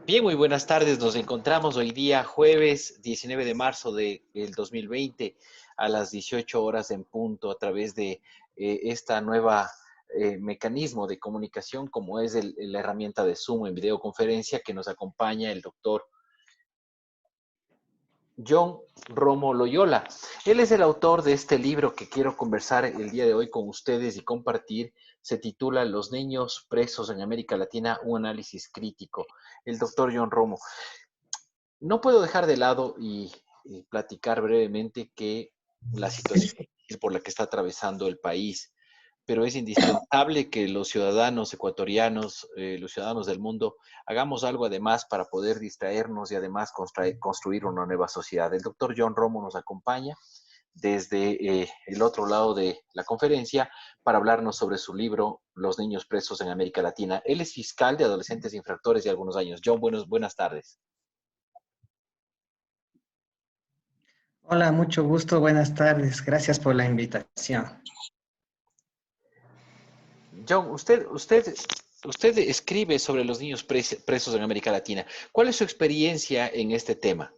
Bien, muy buenas tardes. Nos encontramos hoy día, jueves 19 de marzo del 2020, a las 18 horas en punto, a través de esta nueva mecanismo de comunicación, como es la herramienta de Zoom en videoconferencia, que nos acompaña el doctor John Romo Loyola. Él es el autor de este libro que quiero conversar el día de hoy con ustedes y compartir. Se titula Los niños presos en América Latina, un análisis crítico. El doctor John Romo. No puedo dejar de lado y platicar brevemente que la situación por la que está atravesando el país, pero es indispensable que los ciudadanos ecuatorianos, los ciudadanos del mundo, hagamos algo además para poder distraernos y además construir una nueva sociedad. El doctor John Romo nos acompaña desde el otro lado de la conferencia para hablarnos sobre su libro Los niños presos en América Latina. Él es fiscal de adolescentes infractores de algunos años. John, buenas tardes. Hola, mucho gusto, buenas tardes. Gracias por la invitación. John, usted escribe sobre los niños presos en América Latina. ¿Cuál es su experiencia en este tema?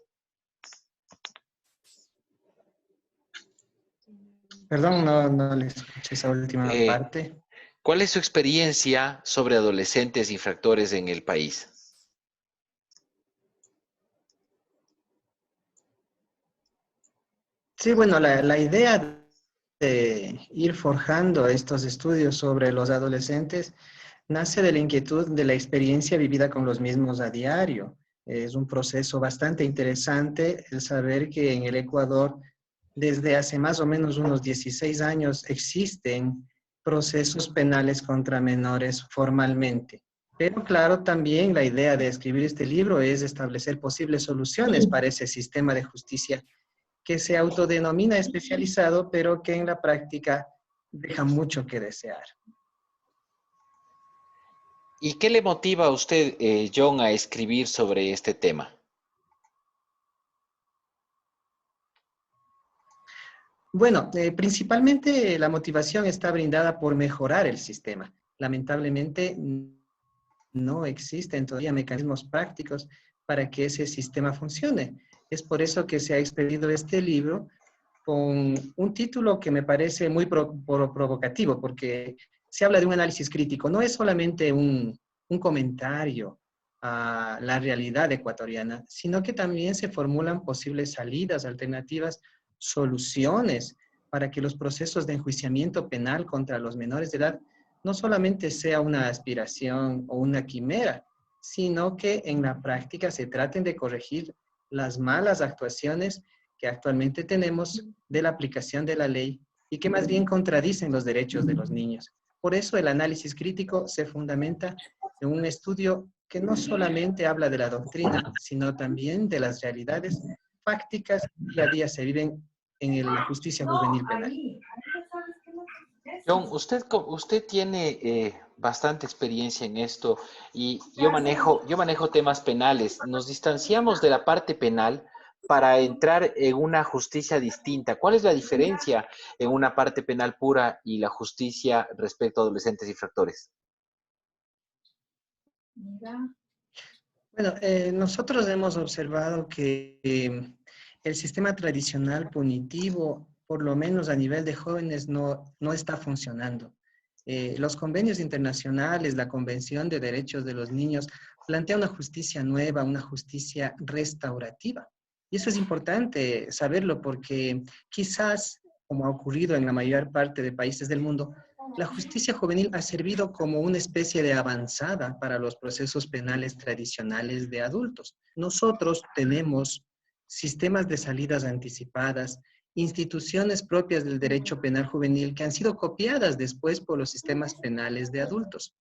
Perdón, no le escuché esa última Eh, parte. ¿Cuál es su experiencia sobre adolescentes infractores en el país? Sí, bueno, la idea de ir forjando estos estudios sobre los adolescentes nace de la inquietud de la experiencia vivida con los mismos a diario. Es un proceso bastante interesante el saber que en el Ecuador, desde hace más o menos unos 16 años, existen procesos penales contra menores formalmente. Pero claro, también la idea de escribir este libro es establecer posibles soluciones para ese sistema de justicia que se autodenomina especializado, pero que en la práctica deja mucho que desear. ¿Y qué le motiva a usted, John, a escribir sobre este tema? Bueno, principalmente la motivación está brindada por mejorar el sistema. Lamentablemente no existen todavía mecanismos prácticos para que ese sistema funcione. Es por eso que se ha expedido este libro con un título que me parece muy provocativo, porque se habla de un análisis crítico. No es solamente un comentario a la realidad ecuatoriana, sino que también se formulan posibles salidas, alternativas, soluciones para que los procesos de enjuiciamiento penal contra los menores de edad no solamente sea una aspiración o una quimera, sino que en la práctica se traten de corregir las malas actuaciones que actualmente tenemos de la aplicación de la ley y que más bien contradicen los derechos de los niños. Por eso el análisis crítico se fundamenta en un estudio que no solamente habla de la doctrina, sino también de las realidades fácticas que día a día se viven en la justicia juvenil penal. John, usted tiene bastante experiencia en esto y yo manejo temas penales. Nos distanciamos de la parte penal para entrar en una justicia distinta. ¿Cuál es la diferencia en una parte penal pura y la justicia respecto a adolescentes infractores? Bueno, nosotros hemos observado que el sistema tradicional punitivo, por lo menos a nivel de jóvenes, no está funcionando. Los convenios internacionales, la Convención de Derechos de los Niños, plantea una justicia nueva, una justicia restaurativa. Y eso es importante saberlo porque quizás, como ha ocurrido en la mayor parte de países del mundo, la justicia juvenil ha servido como una especie de avanzada para los procesos penales tradicionales de adultos. Nosotros tenemos sistemas de salidas anticipadas, instituciones propias del derecho penal juvenil que han sido copiadas después por los sistemas penales de adultos.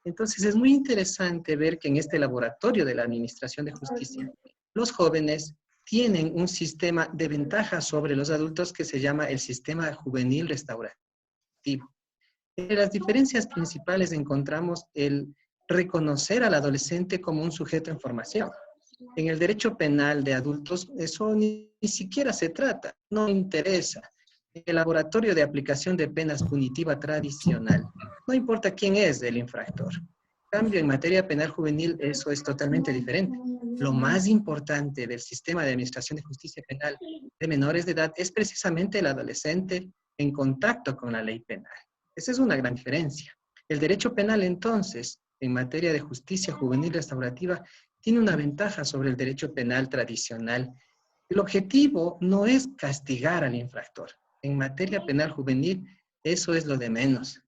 Entonces es muy interesante ver que en este laboratorio de la Administración de Justicia, los jóvenes tienen un sistema de ventaja sobre los adultos que se llama el sistema juvenil restaurativo. Entre las diferencias principales encontramos el reconocer al adolescente como un sujeto en formación. En el derecho penal de adultos eso ni siquiera se trata, no interesa. En el laboratorio de aplicación de penas punitiva tradicional, no importa quién es el infractor. cambio, en materia penal juvenil, eso es totalmente diferente. Lo más importante del sistema de administración de justicia penal de menores de edad es precisamente el adolescente en contacto con la ley penal. Esa es una gran diferencia. El derecho penal, entonces, en materia de justicia juvenil restaurativa, tiene una ventaja sobre el derecho penal tradicional. El objetivo no es castigar al infractor. En materia penal juvenil, eso es lo de menos.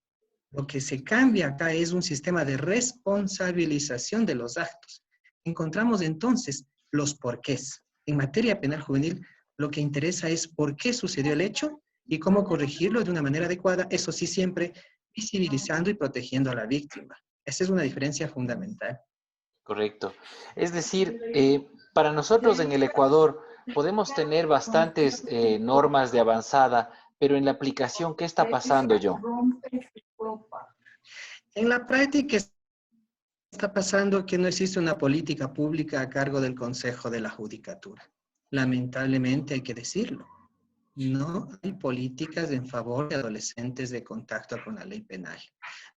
Lo que se cambia acá es un sistema de responsabilización de los actos. Encontramos entonces los porqués. En materia penal juvenil, lo que interesa es por qué sucedió el hecho y cómo corregirlo de una manera adecuada, eso sí siempre visibilizando y protegiendo a la víctima. Esa es una diferencia fundamental. Correcto. Es decir, para nosotros en el Ecuador podemos tener bastantes normas de avanzada, pero en la aplicación, ¿qué está pasando, John? En la práctica está pasando que no existe una política pública a cargo del Consejo de la Judicatura. Lamentablemente hay que decirlo. No hay políticas en favor de adolescentes de contacto con la ley penal.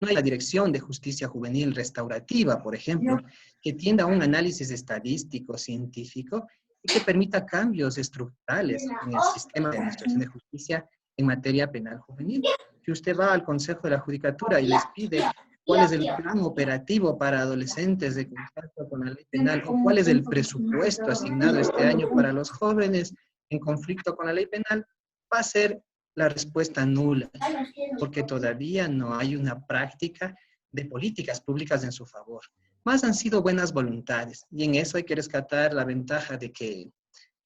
No hay la Dirección de Justicia Juvenil Restaurativa, por ejemplo, que tienda a un análisis estadístico, científico, y que permita cambios estructurales en el sistema de administración de justicia en materia penal juvenil. Si usted va al Consejo de la Judicatura y les pide cuál es el plan operativo para adolescentes de contacto con la ley penal o cuál es el presupuesto asignado este año para los jóvenes en conflicto con la ley penal, va a ser la respuesta nula, porque todavía no hay una práctica de políticas públicas en su favor. Más han sido buenas voluntades, y en eso hay que rescatar la ventaja de que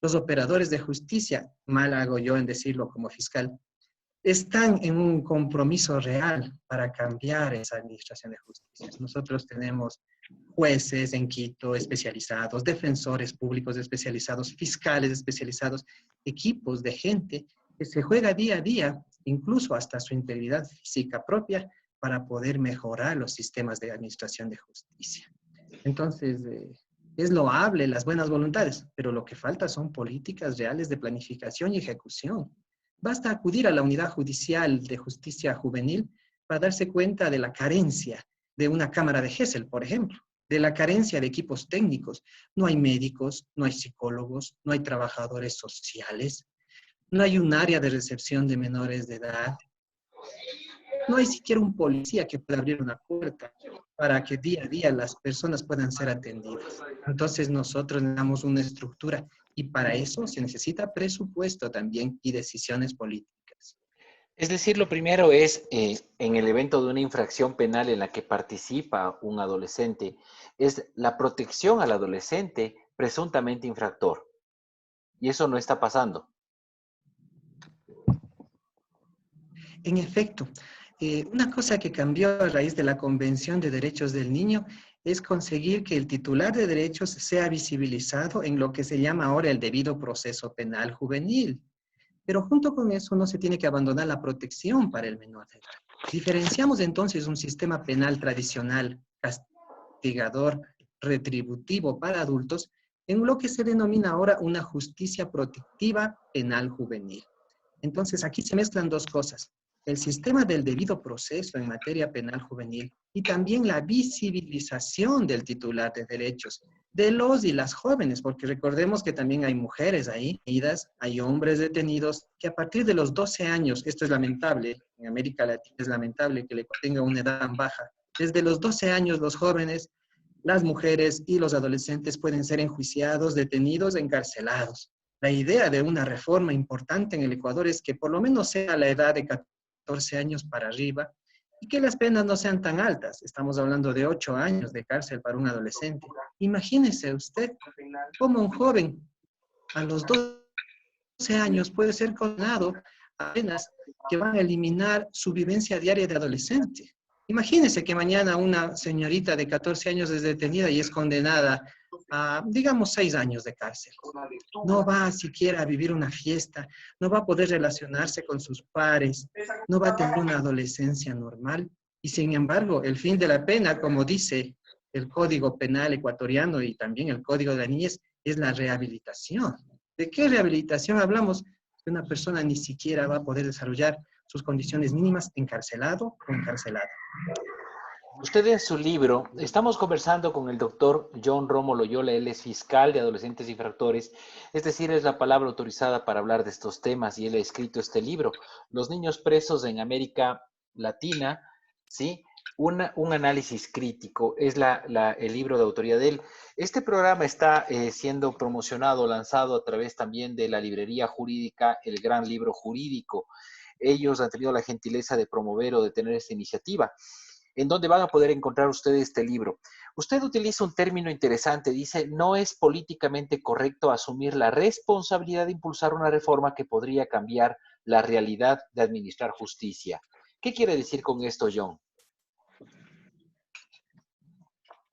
los operadores de justicia, mal hago yo en decirlo como fiscal, están en un compromiso real para cambiar esa administración de justicia. Nosotros tenemos jueces en Quito especializados, defensores públicos especializados, fiscales especializados, equipos de gente que se juega día a día, incluso hasta su integridad física propia, para poder mejorar los sistemas de administración de justicia. Entonces, es loable las buenas voluntades, pero lo que falta son políticas reales de planificación y ejecución. Basta acudir a la Unidad Judicial de Justicia Juvenil para darse cuenta de la carencia de una cámara de Gesell, por ejemplo, de la carencia de equipos técnicos. No hay médicos, no hay psicólogos, no hay trabajadores sociales, no hay un área de recepción de menores de edad, no hay siquiera un policía que pueda abrir una puerta para que día a día las personas puedan ser atendidas. Entonces nosotros necesitamos una estructura y para eso se necesita presupuesto también y decisiones políticas. Es decir, lo primero es, en el evento de una infracción penal en la que participa un adolescente, es la protección al adolescente presuntamente infractor. Y eso no está pasando. En efecto, una cosa que cambió a raíz de la Convención de Derechos del Niño es conseguir que el titular de derechos sea visibilizado en lo que se llama ahora el debido proceso penal juvenil. Pero junto con eso no se tiene que abandonar la protección para el menor de edad. Diferenciamos entonces un sistema penal tradicional, castigador, retributivo para adultos, en lo que se denomina ahora una justicia protectiva penal juvenil. Entonces aquí se mezclan dos cosas. El sistema del debido proceso en materia penal juvenil y también la visibilización del titular de derechos, de los y las jóvenes, porque recordemos que también hay mujeres ahí, hay hombres detenidos que a partir de los 12 años, esto es lamentable, en América Latina es lamentable que le tenga una edad tan baja, desde los 12 años los jóvenes, las mujeres y los adolescentes pueden ser enjuiciados, detenidos, encarcelados. La idea de una reforma importante en el Ecuador es que por lo menos sea la edad de 14 años para arriba y que las penas no sean tan altas. Estamos hablando de 8 años de cárcel para un adolescente. Imagínese usted cómo un joven a los 12 años puede ser condenado a penas que van a eliminar su vivencia diaria de adolescente. Imagínese que mañana una señorita de 14 años es detenida y es condenada a, digamos, 6 años de cárcel. No va siquiera a vivir una fiesta, no va a poder relacionarse con sus pares, no va a tener una adolescencia normal. Y sin embargo, el fin de la pena, como dice el Código Penal ecuatoriano y también el Código de la Niñez, es la rehabilitación. ¿De qué rehabilitación hablamos? Que una persona ni siquiera va a poder desarrollar sus condiciones mínimas encarcelado o encarcelada. Usted en su libro, estamos conversando con el doctor John Romo Loyola, él es fiscal de adolescentes infractores, es decir, es la palabra autorizada para hablar de estos temas y él ha escrito este libro, Los niños presos en América Latina, ¿sí? Un análisis crítico, es el libro de autoría de él. Este programa está siendo promocionado, lanzado a través también de la librería jurídica El Gran Libro Jurídico. Ellos han tenido la gentileza de promover o de tener esta iniciativa. ¿En dónde van a poder encontrar ustedes este libro? Usted utiliza un término interesante, dice, no es políticamente correcto asumir la responsabilidad de impulsar una reforma que podría cambiar la realidad de administrar justicia. ¿Qué quiere decir con esto, John?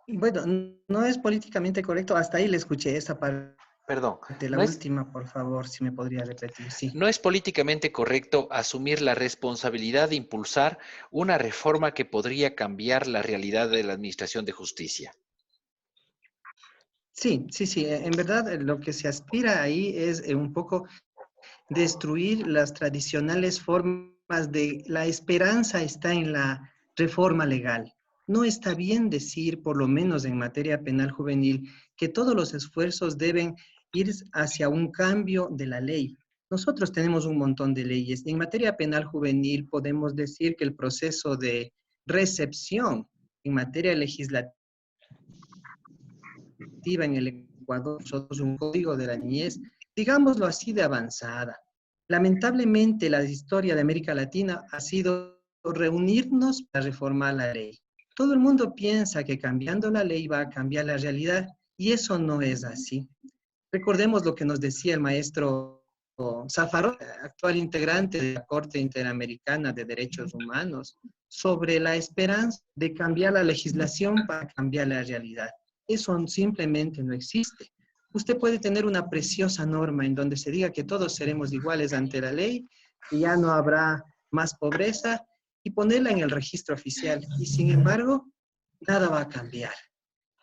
Bueno, no es políticamente correcto. Hasta ahí le escuché esa parte, Perdón, la no es, última, por favor, si me podría repetir. Sí. no es políticamente correcto asumir la responsabilidad de impulsar una reforma que podría cambiar la realidad de la administración de justicia. Sí, sí, sí. En verdad, lo que se aspira ahí es un poco destruir las tradicionales formas de la esperanza está en la reforma legal. No está bien decir, por lo menos en materia penal juvenil, que todos los esfuerzos deben ir hacia un cambio de la ley. Nosotros tenemos un montón de leyes. En materia penal juvenil podemos decir que el proceso de recepción en materia legislativa en el Ecuador, nosotros un código de la niñez, digámoslo así, de avanzada. Lamentablemente, la historia de América Latina ha sido reunirnos para reformar la ley. Todo el mundo piensa que cambiando la ley va a cambiar la realidad y eso no es así. Recordemos lo que nos decía el maestro Zafarov, actual integrante de la Corte Interamericana de Derechos Humanos, sobre la esperanza de cambiar la legislación para cambiar la realidad. Eso simplemente no existe. Usted puede tener una preciosa norma en donde se diga que todos seremos iguales ante la ley, que ya no habrá más pobreza, y ponerla en el registro oficial. Y sin embargo, nada va a cambiar.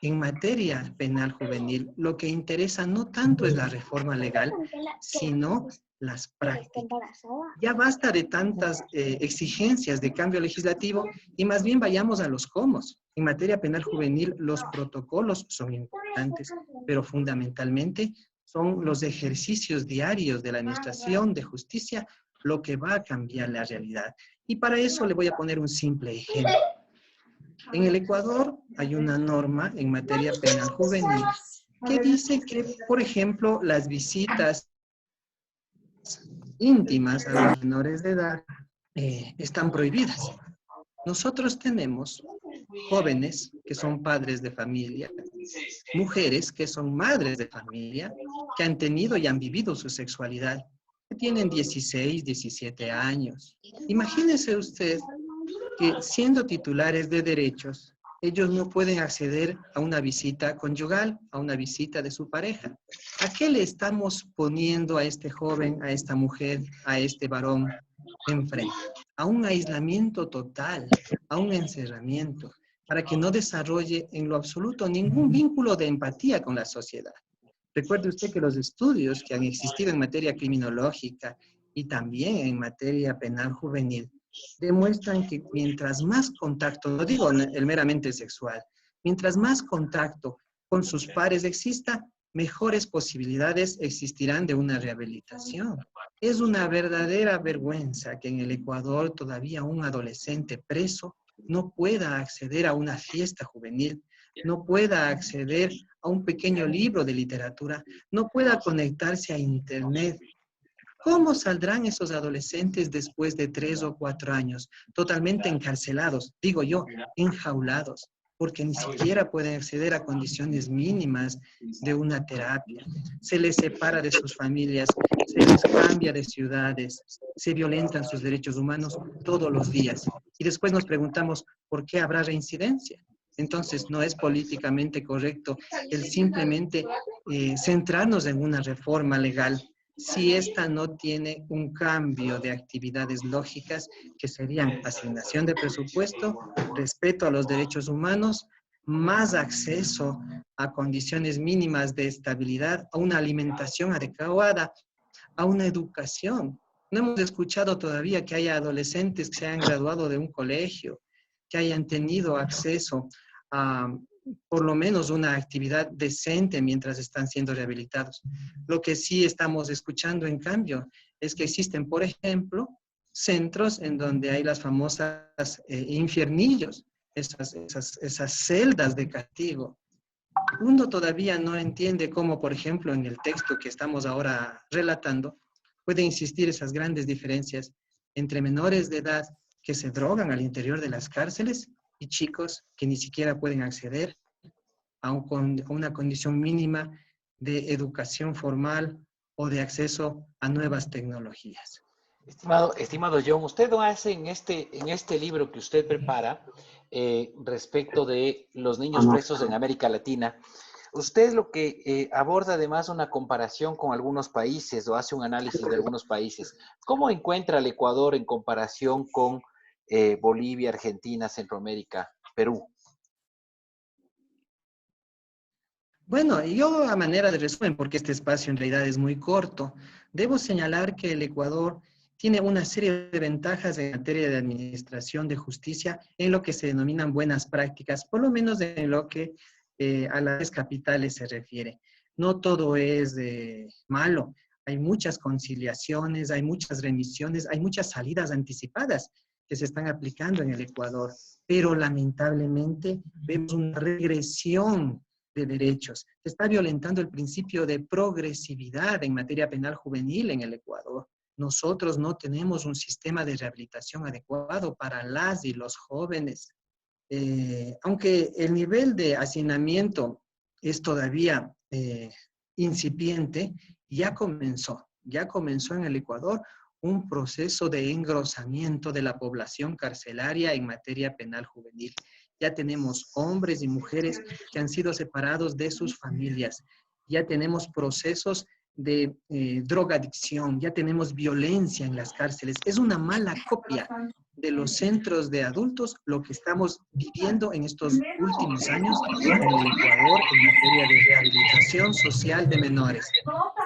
En materia penal juvenil, lo que interesa no tanto es la reforma legal, sino las prácticas. Ya basta de tantas exigencias de cambio legislativo y más bien vayamos a los cómo. En materia penal juvenil, los protocolos son importantes, pero fundamentalmente son los ejercicios diarios de la Administración de Justicia lo que va a cambiar la realidad. Y para eso le voy a poner un simple ejemplo. En el Ecuador hay una norma en materia penal juvenil que dice que, por ejemplo, las visitas íntimas a los menores de edad están prohibidas. Nosotros tenemos jóvenes que son padres de familia, mujeres que son madres de familia, que han tenido y han vivido su sexualidad, que tienen 16, 17 años. Imagínese usted que siendo titulares de derechos, ellos no pueden acceder a una visita conyugal, a una visita de su pareja. ¿A qué le estamos poniendo a este joven, a esta mujer, a este varón enfrente? A un aislamiento total, a un encerramiento, para que no desarrolle en lo absoluto ningún vínculo de empatía con la sociedad. Recuerde usted que los estudios que han existido en materia criminológica y también en materia penal juvenil demuestran que mientras más contacto, no digo el meramente sexual, mientras más contacto con sus pares exista, mejores posibilidades existirán de una rehabilitación. Es una verdadera vergüenza que en el Ecuador todavía un adolescente preso no pueda acceder a una fiesta juvenil, no pueda acceder a un pequeño libro de literatura, no pueda conectarse a Internet. ¿Cómo saldrán esos adolescentes después de 3 o 4 años? Totalmente encarcelados, digo yo, enjaulados, porque ni siquiera pueden acceder a condiciones mínimas de una terapia. Se les separa de sus familias, se les cambia de ciudades, se violentan sus derechos humanos todos los días. Y después nos preguntamos, ¿por qué habrá reincidencia? Entonces, no es políticamente correcto el simplemente centrarnos en una reforma legal si esta no tiene un cambio de actividades lógicas que serían asignación de presupuesto, respeto a los derechos humanos, más acceso a condiciones mínimas de estabilidad, a una alimentación adecuada, a una educación. No hemos escuchado todavía que haya adolescentes que se hayan graduado de un colegio, que hayan tenido acceso a por lo menos una actividad decente mientras están siendo rehabilitados. Lo que sí estamos escuchando, en cambio, es que existen, por ejemplo, centros en donde hay las famosas infiernillos, esas celdas de castigo. Uno todavía no entiende cómo, por ejemplo, en el texto que estamos ahora relatando, pueden existir esas grandes diferencias entre menores de edad que se drogan al interior de las cárceles y chicos que ni siquiera pueden acceder a una condición mínima de educación formal o de acceso a nuevas tecnologías. Estimado John, usted hace en este libro que usted prepara respecto de los niños presos en América Latina, usted lo que aborda además una comparación con algunos países o hace un análisis de algunos países. ¿Cómo encuentra el Ecuador en comparación con Bolivia, Argentina, Centroamérica, Perú? Bueno, yo a manera de resumen, porque este espacio en realidad es muy corto, debo señalar que el Ecuador tiene una serie de ventajas en materia de administración de justicia en lo que se denominan buenas prácticas, por lo menos en lo que a las capitales se refiere. No todo es malo, hay muchas conciliaciones, hay muchas remisiones, hay muchas salidas anticipadas que se están aplicando en el Ecuador, pero lamentablemente vemos una regresión de derechos. Se está violentando el principio de progresividad en materia penal juvenil en el Ecuador. Nosotros no tenemos un sistema de rehabilitación adecuado para las y los jóvenes. Aunque el nivel de hacinamiento es todavía incipiente, ya comenzó en el Ecuador un proceso de engrosamiento de la población carcelaria en materia penal juvenil. Ya tenemos hombres y mujeres que han sido separados de sus familias. Ya tenemos procesos de drogadicción, ya tenemos violencia en las cárceles. Es una mala copia de los centros de adultos lo que estamos viviendo en estos últimos años en el Ecuador en materia de rehabilitación social de menores.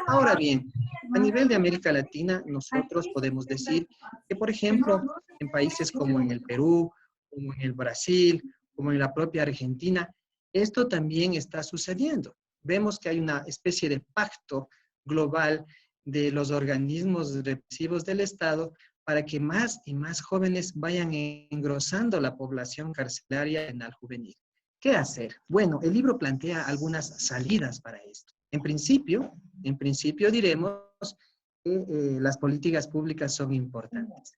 Ahora bien, a nivel de América Latina, nosotros podemos decir que, por ejemplo, en países como en el Perú, como en el Brasil, como en la propia Argentina, esto también está sucediendo. Vemos que hay una especie de pacto global de los organismos represivos del Estado para que más y más jóvenes vayan engrosando la población carcelaria penal juvenil. ¿Qué hacer? Bueno, el libro plantea algunas salidas para esto. En principio diremos que las políticas públicas son importantes.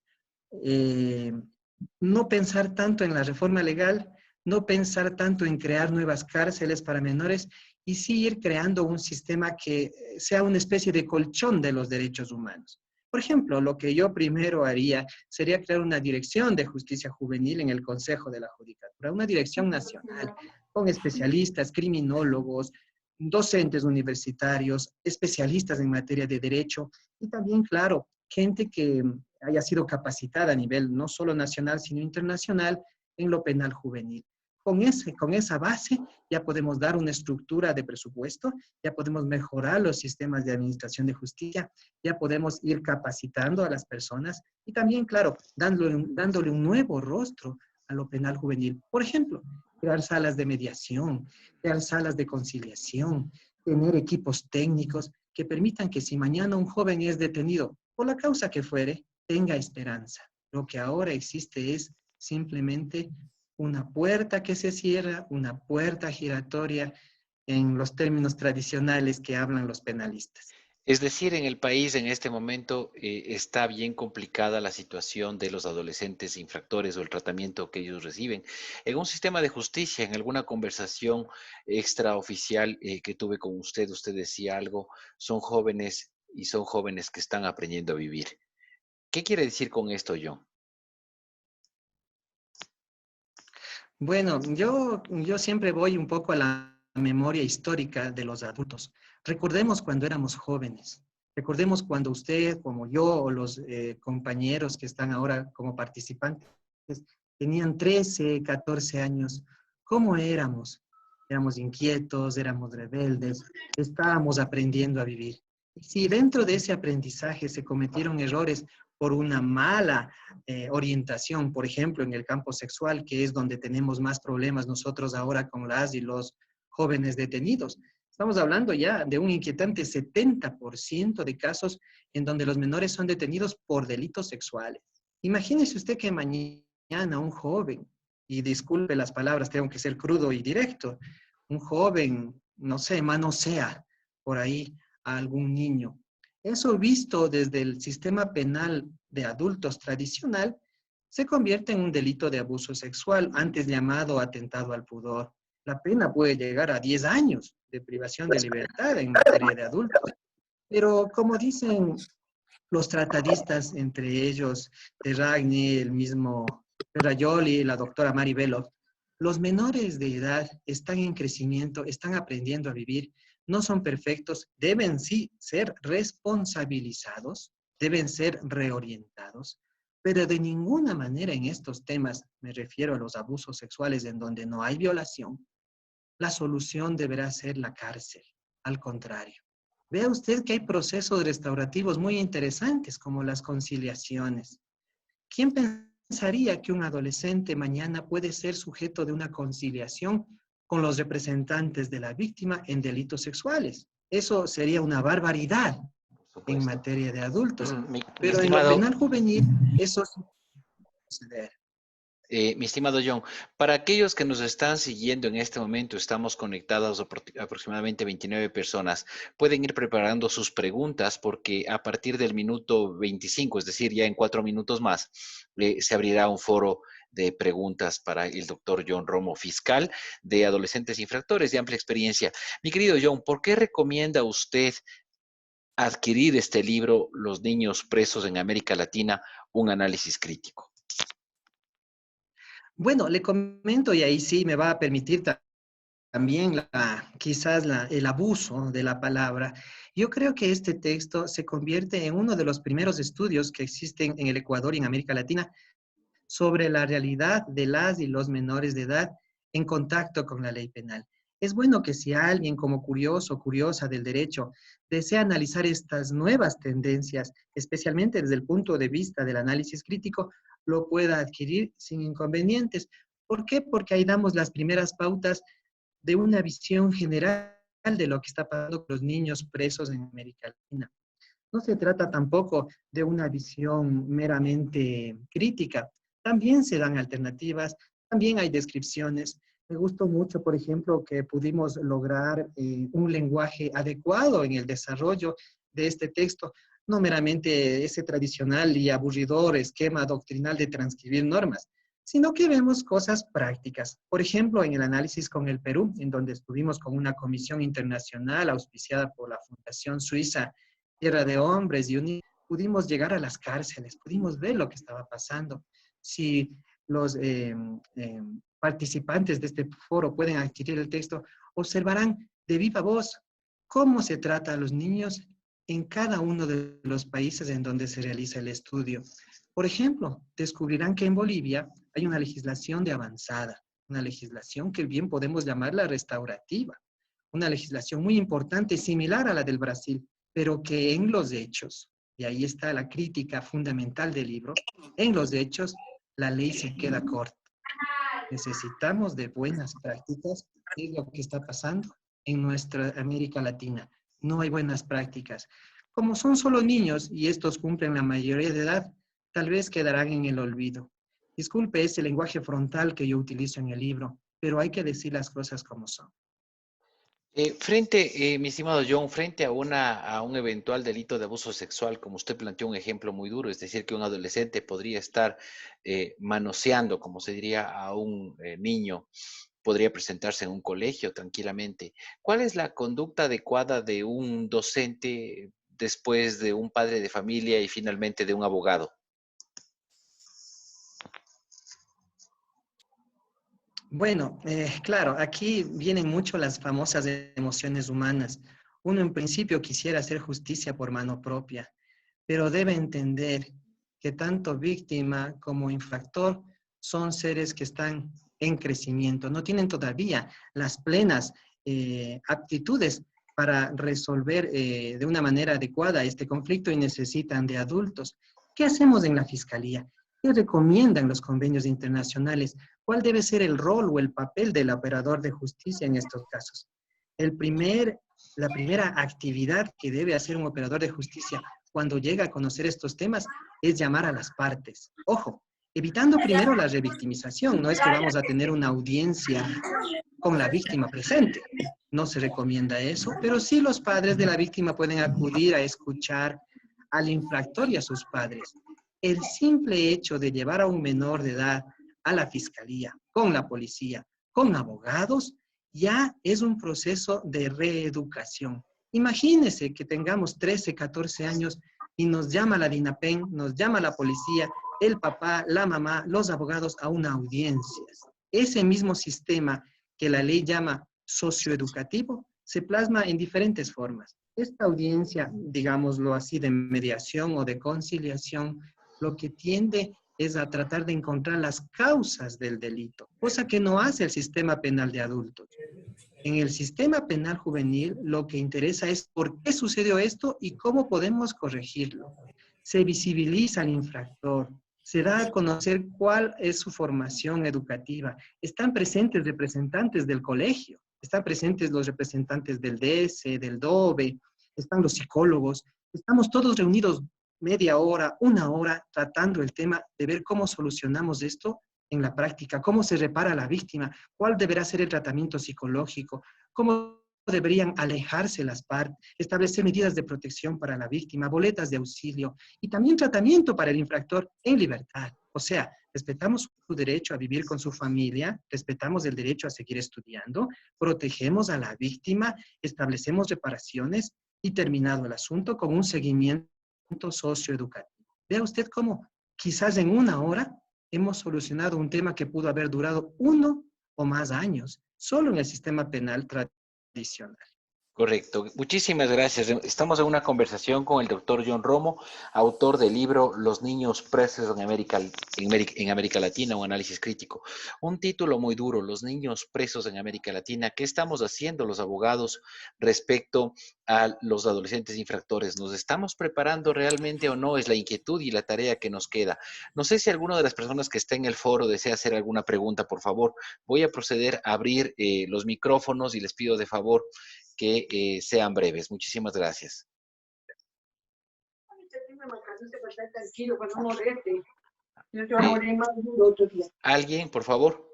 No pensar tanto en la reforma legal, no pensar tanto en crear nuevas cárceles para menores y sí ir creando un sistema que sea una especie de colchón de los derechos humanos. Por ejemplo, lo que yo primero haría sería crear una dirección de justicia juvenil en el Consejo de la Judicatura, una dirección nacional con especialistas, criminólogos, docentes universitarios, especialistas en materia de derecho y también, claro, gente que haya sido capacitada a nivel no solo nacional, sino internacional en lo penal juvenil. Con esa base ya podemos dar una estructura de presupuesto, ya podemos mejorar los sistemas de administración de justicia, ya podemos ir capacitando a las personas y también, claro, dándole un nuevo rostro a lo penal juvenil. Por ejemplo, crear salas de mediación, crear salas de conciliación, tener equipos técnicos que permitan que si mañana un joven es detenido por la causa que fuere, tenga esperanza. Lo que ahora existe es simplemente una puerta que se cierra, una puerta giratoria en los términos tradicionales que hablan los penalistas. Es decir, en el país en este momento está bien complicada la situación de los adolescentes infractores o el tratamiento que ellos reciben. En un sistema de justicia, en alguna conversación extraoficial que tuve con usted, usted decía algo, son jóvenes y son jóvenes que están aprendiendo a vivir. ¿Qué quiere decir con esto, John? Bueno, yo siempre voy un poco a la memoria histórica de los adultos. Recordemos cuando éramos jóvenes. Recordemos cuando usted, como yo, o los compañeros que están ahora como participantes, tenían 13, 14 años. ¿Cómo éramos? Éramos inquietos, éramos rebeldes, estábamos aprendiendo a vivir. Si dentro de ese aprendizaje se cometieron errores, por una mala orientación, por ejemplo, en el campo sexual, que es donde tenemos más problemas nosotros ahora con las y los jóvenes detenidos. Estamos hablando ya de un inquietante 70% de casos en donde los menores son detenidos por delitos sexuales. Imagínese usted que mañana un joven, y disculpe las palabras, tengo que ser crudo y directo, un joven, no sé, manosea por ahí a algún niño. Eso visto desde el sistema penal de adultos tradicional, se convierte en un delito de abuso sexual, antes llamado atentado al pudor. La pena puede llegar a 10 años de privación de libertad en materia de adultos. Pero como dicen los tratadistas, entre ellos de Ragni, el mismo Ferrajoli, la doctora Mari Belov, los menores de edad están en crecimiento, están aprendiendo a vivir, no son perfectos, deben sí ser responsabilizados, deben ser reorientados, pero de ninguna manera en estos temas, me refiero a los abusos sexuales en donde no hay violación, la solución deberá ser la cárcel. Al contrario, vea usted que hay procesos restaurativos muy interesantes como las conciliaciones. ¿Quién pensaría que un adolescente mañana puede ser sujeto de una conciliación con los representantes de la víctima en delitos sexuales? Eso sería una barbaridad Por en supuesto. materia de adultos. Mi Pero en lo estimado, penal juvenil, eso sí puede suceder. Mi estimado John, para aquellos que nos están siguiendo en este momento, estamos conectados aproximadamente 29 personas. Pueden ir preparando sus preguntas porque a partir del minuto 25, es decir, ya en 4 minutos más, se abrirá un foro de preguntas para el doctor John Romo, fiscal de adolescentes infractores de amplia experiencia. Mi querido John, ¿por qué recomienda usted adquirir este libro, Los niños presos en América Latina, un análisis crítico? Bueno, le comento y ahí sí me va a permitir también quizás el abuso de la palabra. Yo creo que este texto se convierte en uno de los primeros estudios que existen en el Ecuador y en América Latina sobre la realidad de las y los menores de edad en contacto con la ley penal. Es bueno que si alguien como curioso o curiosa del derecho desea analizar estas nuevas tendencias, especialmente desde el punto de vista del análisis crítico, lo pueda adquirir sin inconvenientes. ¿Por qué? Porque ahí damos las primeras pautas de una visión general de lo que está pasando con los niños presos en América Latina. No se trata tampoco de una visión meramente crítica. También se dan alternativas, también hay descripciones. Me gustó mucho, por ejemplo, que pudimos lograr un lenguaje adecuado en el desarrollo de este texto, no meramente ese tradicional y aburridor esquema doctrinal de transcribir normas, sino que vemos cosas prácticas. Por ejemplo, en el análisis con el Perú, en donde estuvimos con una comisión internacional auspiciada por la Fundación Suiza Tierra de Hombres y Unidos, pudimos llegar a las cárceles, pudimos ver lo que estaba pasando. Si los participantes de este foro pueden adquirir el texto, observarán de viva voz cómo se trata a los niños en cada uno de los países en donde se realiza el estudio. Por ejemplo, descubrirán que en Bolivia hay una legislación de avanzada, una legislación que bien podemos llamarla restaurativa, una legislación muy importante, similar a la del Brasil, pero que en los hechos, y ahí está la crítica fundamental del libro, en los hechos la ley se queda corta. Necesitamos de buenas prácticas, que es lo que está pasando en nuestra América Latina. No hay buenas prácticas. Como son solo niños y estos cumplen la mayoría de edad, tal vez quedarán en el olvido. Disculpe ese lenguaje frontal que yo utilizo en el libro, pero hay que decir las cosas como son. Mi estimado John, frente a un eventual delito de abuso sexual, como usted planteó un ejemplo muy duro, es decir, que un adolescente podría estar manoseando, como se diría, a un niño, podría presentarse en un colegio tranquilamente. ¿Cuál es la conducta adecuada de un docente después de un padre de familia y finalmente de un abogado? Bueno, claro, aquí vienen mucho las famosas emociones humanas. Uno en principio quisiera hacer justicia por mano propia, pero debe entender que tanto víctima como infractor son seres que están en crecimiento, no tienen todavía las plenas aptitudes para resolver de una manera adecuada este conflicto y necesitan de adultos. ¿Qué hacemos en la Fiscalía? ¿Qué recomiendan los convenios internacionales? ¿Cuál debe ser el rol o el papel del operador de justicia en estos casos? La primera actividad que debe hacer un operador de justicia cuando llega a conocer estos temas es llamar a las partes. Ojo, evitando primero la revictimización. No es que vamos a tener una audiencia con la víctima presente. No se recomienda eso, pero sí los padres de la víctima pueden acudir a escuchar al infractor y a sus padres. El simple hecho de llevar a un menor de edad a la fiscalía, con la policía, con abogados, ya es un proceso de reeducación. Imagínese que tengamos 13, 14 años y nos llama la DINAPEN, nos llama la policía, el papá, la mamá, los abogados a una audiencia. Ese mismo sistema que la ley llama socioeducativo se plasma en diferentes formas. Esta audiencia, digámoslo así, de mediación o de conciliación, lo que tiende es a tratar de encontrar las causas del delito, cosa que no hace el sistema penal de adultos. En el sistema penal juvenil, lo que interesa es por qué sucedió esto y cómo podemos corregirlo. Se visibiliza al infractor, se da a conocer cuál es su formación educativa. Están presentes representantes del colegio, están presentes los representantes del DS, del DOBE, están los psicólogos, estamos todos reunidos media hora, una hora, tratando el tema de ver cómo solucionamos esto en la práctica, cómo se repara a la víctima, cuál deberá ser el tratamiento psicológico, cómo deberían alejarse las partes, establecer medidas de protección para la víctima, boletas de auxilio y también tratamiento para el infractor en libertad. O sea, respetamos su derecho a vivir con su familia, respetamos el derecho a seguir estudiando, protegemos a la víctima, establecemos reparaciones y terminado el asunto con un seguimiento socioeducativo. Vea usted cómo quizás en una hora hemos solucionado un tema que pudo haber durado 1 o más años, solo en el sistema penal tradicional. Correcto. Muchísimas gracias. Estamos en una conversación con el doctor John Romo, autor del libro Los niños presos en América Latina, un análisis crítico. Un título muy duro, Los niños presos en América Latina. ¿Qué estamos haciendo los abogados respecto a los adolescentes infractores? ¿Nos estamos preparando realmente o no? Es la inquietud y la tarea que nos queda. No sé si alguna de las personas que está en el foro desea hacer alguna pregunta, por favor. Voy a proceder a abrir los micrófonos y les pido de favor que sean breves. Muchísimas gracias. ¿Alguien, por favor?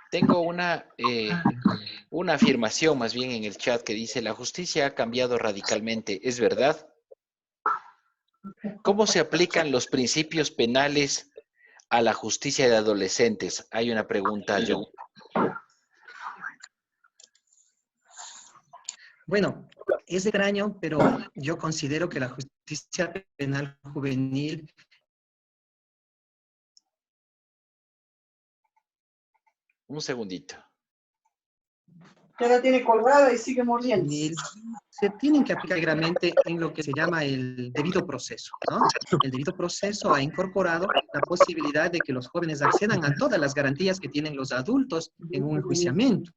Tengo una afirmación más bien en el chat que dice: la justicia ha cambiado radicalmente. ¿Es verdad? ¿Cómo se aplican los principios penales a la justicia de adolescentes? Hay una pregunta, John. Bueno, es extraño, pero yo considero que la justicia penal juvenil... Un segundito. Ya la tiene colgada y sigue mordiendo. Se tienen que aplicar íntegramente en lo que se llama el debido proceso, ¿no? El debido proceso ha incorporado la posibilidad de que los jóvenes accedan a todas las garantías que tienen los adultos en un enjuiciamiento.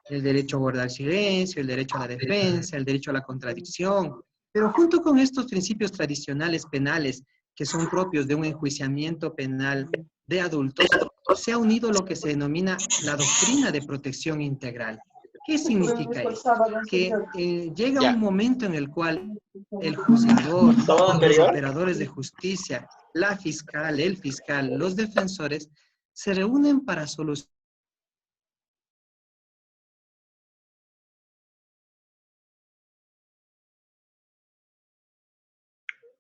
El derecho a guardar silencio, el derecho a la defensa, el derecho a la contradicción. Pero junto con estos principios tradicionales penales que son propios de un enjuiciamiento penal de adultos, se ha unido lo que se denomina la doctrina de protección integral. ¿Qué significa esto? Que llega un momento en el cual el juzgador, los operadores de justicia, la fiscal, el fiscal, los defensores, se reúnen para solucionar.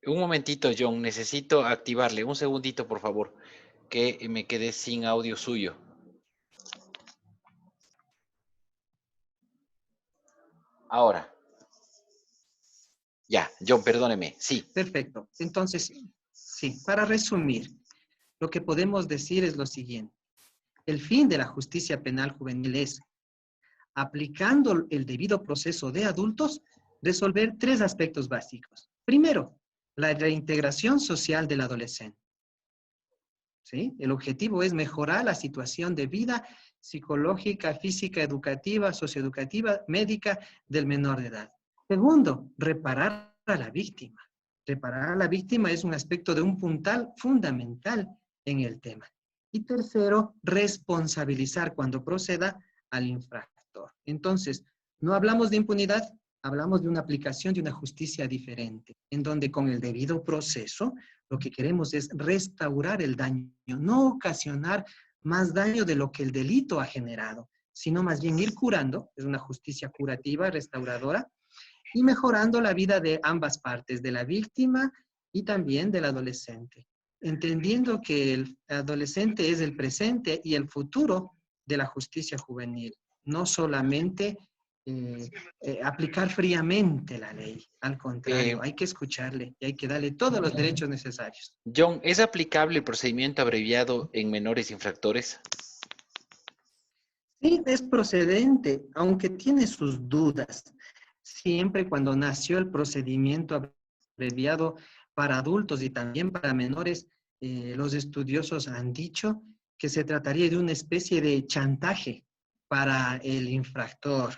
Un momentito, John, necesito activarle. Un segundito, por favor, que me quedé sin audio suyo. Ahora. Ya, John, perdóneme. Sí. Perfecto. Entonces, sí, para resumir, lo que podemos decir es lo siguiente. El fin de la justicia penal juvenil es, aplicando el debido proceso de adultos, resolver 3 aspectos básicos. Primero, la reintegración social del adolescente. ¿sí? El objetivo es mejorar la situación de vida psicológica, física, educativa, socioeducativa, médica del menor de edad. Segundo, reparar a la víctima. Reparar a la víctima es un aspecto de un puntal fundamental en el tema. Y tercero, responsabilizar cuando proceda al infractor. Entonces, no hablamos de impunidad, hablamos de una aplicación de una justicia diferente, en donde con el debido proceso lo que queremos es restaurar el daño, no ocasionar más daño de lo que el delito ha generado, sino más bien ir curando, es una justicia curativa, restauradora, y mejorando la vida de ambas partes, de la víctima y también del adolescente, entendiendo que el adolescente es el presente y el futuro de la justicia juvenil, no solamente aplicar fríamente la ley, al contrario, hay que escucharle y hay que darle todos los derechos necesarios. John, ¿es aplicable el procedimiento abreviado en menores infractores? Sí, es procedente, aunque tiene sus dudas. Siempre cuando nació el procedimiento abreviado para adultos y también para menores, los estudiosos han dicho que se trataría de una especie de chantaje para el infractor.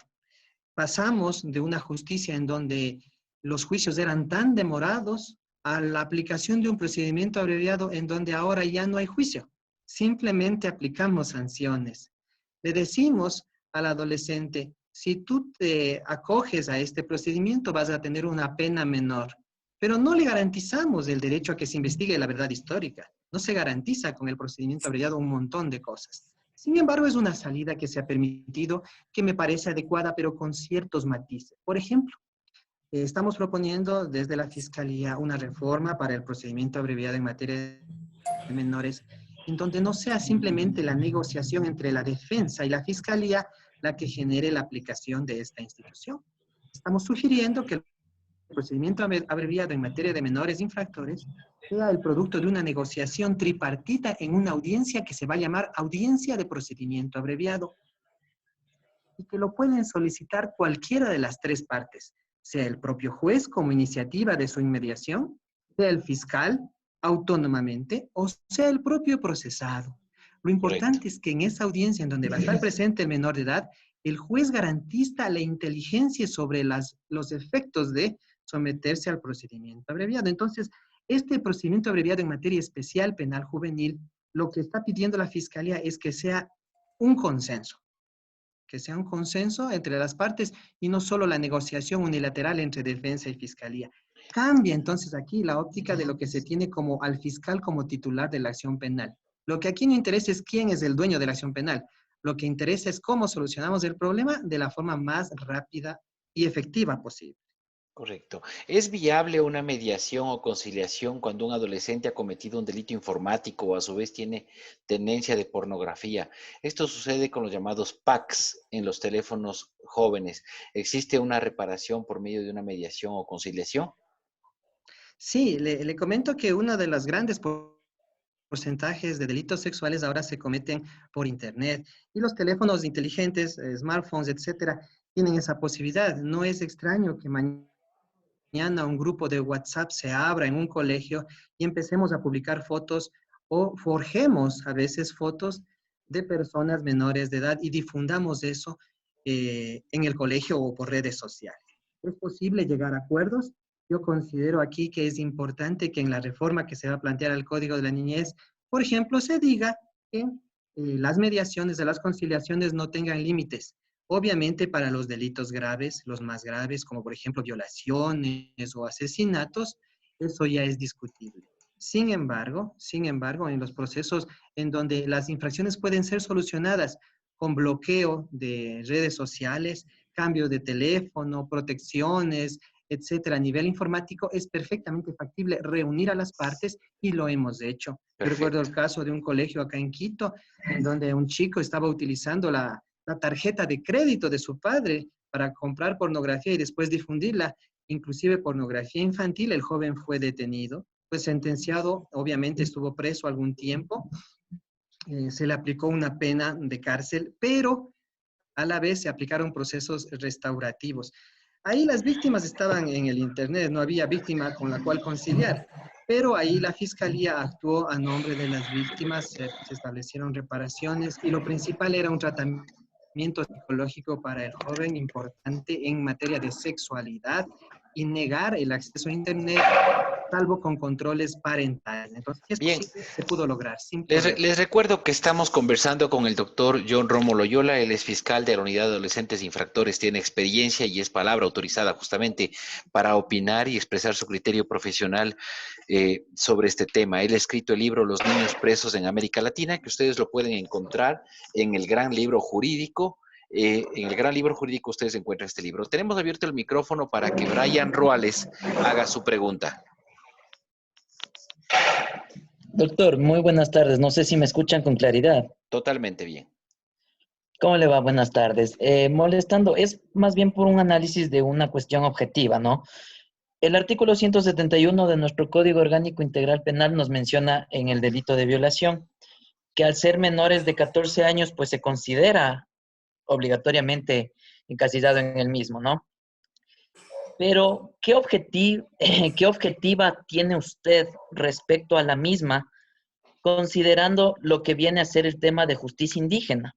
Pasamos de una justicia en donde los juicios eran tan demorados a la aplicación de un procedimiento abreviado en donde ahora ya no hay juicio. Simplemente aplicamos sanciones. Le decimos al adolescente, si tú te acoges a este procedimiento vas a tener una pena menor, pero no le garantizamos el derecho a que se investigue la verdad histórica. No se garantiza con el procedimiento abreviado un montón de cosas. Sin embargo, es una salida que se ha permitido, que me parece adecuada, pero con ciertos matices. Por ejemplo, estamos proponiendo desde la Fiscalía una reforma para el procedimiento abreviado en materia de menores, en donde no sea simplemente la negociación entre la defensa y la Fiscalía la que genere la aplicación de esta institución. Estamos sugiriendo que el procedimiento abreviado en materia de menores infractores sea el producto de una negociación tripartita en una audiencia que se va a llamar audiencia de procedimiento abreviado y que lo pueden solicitar cualquiera de las tres partes, sea el propio juez como iniciativa de su inmediación, sea el fiscal autónomamente o sea el propio procesado. Lo importante Correcto. es que en esa audiencia en donde va a estar presente el menor de edad, el juez garantiza la inteligencia sobre los efectos de someterse al procedimiento abreviado. Entonces, este procedimiento abreviado en materia especial penal juvenil, lo que está pidiendo la Fiscalía es un consenso, que sea un consenso entre las partes y no solo la negociación unilateral entre defensa y fiscalía. Cambia entonces aquí la óptica de lo que se tiene como al fiscal como titular de la acción penal. Lo que aquí no interesa es quién es el dueño de la acción penal. Lo que interesa es cómo solucionamos el problema de la forma más rápida y efectiva posible. Correcto. ¿Es viable una mediación o conciliación cuando un adolescente ha cometido un delito informático o a su vez tiene tendencia de pornografía? Esto sucede con los llamados PACs en los teléfonos jóvenes. ¿Existe una reparación por medio de una mediación o conciliación? Sí, le comento que uno de los grandes porcentajes de delitos sexuales ahora se cometen por Internet y los teléfonos inteligentes, smartphones, etcétera, tienen esa posibilidad. No es extraño que mañana un grupo de WhatsApp se abra en un colegio y empecemos a publicar fotos o forjemos a veces fotos de personas menores de edad y difundamos eso en el colegio o por redes sociales. ¿Es posible llegar a acuerdos? Yo considero aquí que es importante que en la reforma que se va a plantear al Código de la Niñez, por ejemplo, se diga que las mediaciones de las conciliaciones no tengan límites. Obviamente para los delitos graves, los más graves, como por ejemplo violaciones o asesinatos, eso ya es discutible. Sin embargo, en los procesos en donde las infracciones pueden ser solucionadas con bloqueo de redes sociales, cambio de teléfono, protecciones, etcétera, a nivel informático, es perfectamente factible reunir a las partes y lo hemos hecho. Yo recuerdo el Perfecto. caso de un colegio acá en Quito, en donde un chico estaba utilizando la tarjeta de crédito de su padre para comprar pornografía y después difundirla, inclusive pornografía infantil. El joven fue detenido, fue sentenciado, obviamente estuvo preso algún tiempo, se le aplicó una pena de cárcel, pero a la vez se aplicaron procesos restaurativos. Ahí las víctimas estaban en el Internet, no había víctima con la cual conciliar. Pero ahí la fiscalía actuó a nombre de las víctimas, se establecieron reparaciones y lo principal era un tratamiento psicológico para el joven importante en materia de sexualidad y negar el acceso a Internet, salvo con controles parentales. Entonces, esto Bien, sí se pudo lograr sin Les, problema. les recuerdo que estamos conversando con el doctor John Romo Loyola. Él es fiscal de la Unidad de Adolescentes e Infractores, tiene experiencia y es palabra autorizada justamente para opinar y expresar su criterio profesional sobre este tema. Él ha escrito el libro Los niños presos en América Latina, que ustedes lo pueden encontrar en el Gran Libro Jurídico. En el Gran Libro Jurídico ustedes encuentran este libro. Tenemos abierto el micrófono para que Brian Ruales haga su pregunta. Doctor, muy buenas tardes. No sé si me escuchan con claridad. Totalmente bien. ¿Cómo le va? Buenas tardes. Molestando, es más bien por un análisis de una cuestión objetiva, ¿no? El artículo 171 de nuestro Código Orgánico Integral Penal nos menciona en el delito de violación que al ser menores de 14 años, pues se considera obligatoriamente encasillado en el mismo, ¿no? Pero, ¿qué objetiva tiene usted respecto a la misma, considerando lo que viene a ser el tema de justicia indígena?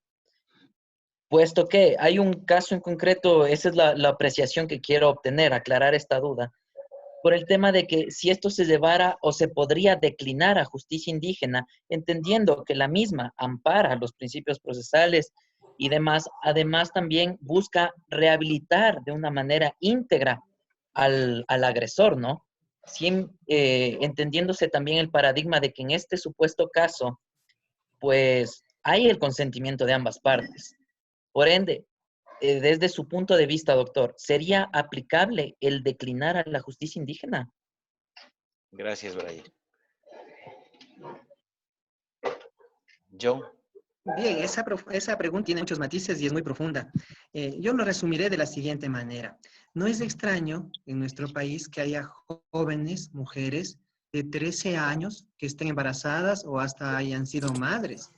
Puesto que hay un caso en concreto, esa es la apreciación que quiero obtener, aclarar esta duda, por el tema de que si esto se llevara o se podría declinar a justicia indígena, entendiendo que la misma ampara los principios procesales y demás, además también busca rehabilitar de una manera íntegra al agresor, ¿no? Entendiéndose también el paradigma de que en este supuesto caso, pues hay el consentimiento de ambas partes. Por ende, desde su punto de vista, doctor, ¿sería aplicable el declinar a la justicia indígena? Gracias, Brian. John. Bien, esa pregunta tiene muchos matices y es muy profunda. Yo lo resumiré de la siguiente manera. No es extraño en nuestro país que haya jóvenes, mujeres de 13 años que estén embarazadas o hasta hayan sido madres.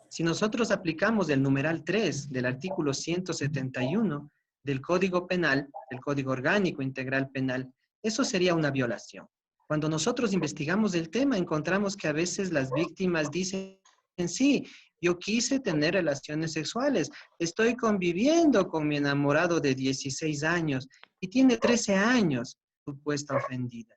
Si nosotros aplicamos el numeral 3 del artículo 171 del Código Penal, del Código Orgánico Integral Penal, eso sería una violación. Cuando nosotros investigamos el tema, encontramos que a veces las víctimas dicen, sí, yo quise tener relaciones sexuales, estoy conviviendo con mi enamorado de 16 años y tiene 13 años, supuesta ofendida.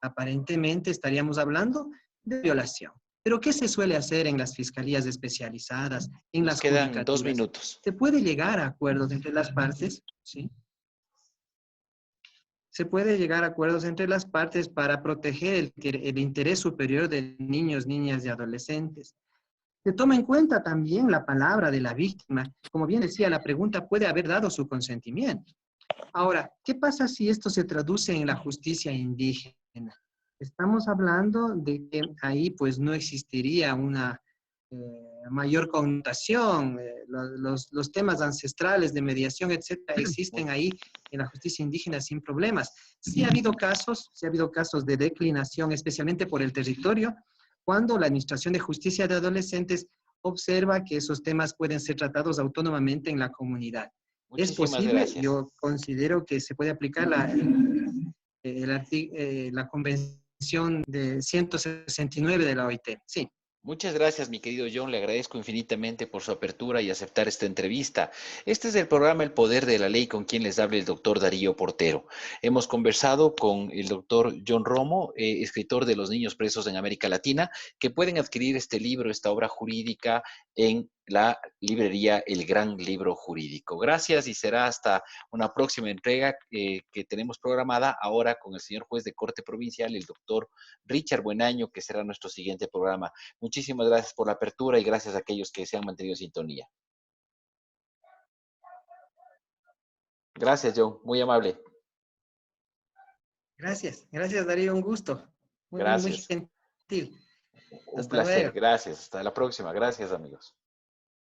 Aparentemente estaríamos hablando de violación. Pero ¿qué se suele hacer en las fiscalías especializadas, en Nos las quedan 2 judicaturas? minutos. Se puede llegar a acuerdos entre las partes, ¿sí? Se puede llegar a acuerdos entre las partes para proteger el interés superior de niños, niñas y adolescentes. Se toma en cuenta también la palabra de la víctima. Como bien decía, la pregunta puede haber dado su consentimiento. Ahora, ¿qué pasa si esto se traduce en la justicia indígena? Estamos hablando de que ahí pues no existiría una mayor connotación, los temas ancestrales de mediación, etcétera, existen ahí en la justicia indígena sin problemas. Sí ha habido casos de declinación, especialmente por el territorio, cuando la Administración de Justicia de Adolescentes observa que esos temas pueden ser tratados autónomamente en la comunidad. ¿Es Muchísimas posible? gracias. Yo considero que se puede aplicar la Convención de 169 de la OIT. Sí. Muchas gracias, mi querido John. Le agradezco infinitamente por su apertura y aceptar esta entrevista. Este es el programa El Poder de la Ley, con quien les habla el doctor Darío Portero. Hemos conversado con el doctor John Romo, escritor de Los niños presos en América Latina, que pueden adquirir este libro, esta obra jurídica, en la librería El Gran Libro Jurídico. Gracias y será hasta una próxima entrega que tenemos programada ahora con el señor juez de Corte Provincial, el doctor Richard Buenaño, que será nuestro siguiente programa. Muchísimas gracias por la apertura y gracias a aquellos que se han mantenido en sintonía. Gracias, John. Muy amable. Gracias Darío, un gusto. Muy Gracias. gentil. Un Hasta placer. luego. Gracias. Hasta la próxima. Gracias, amigos.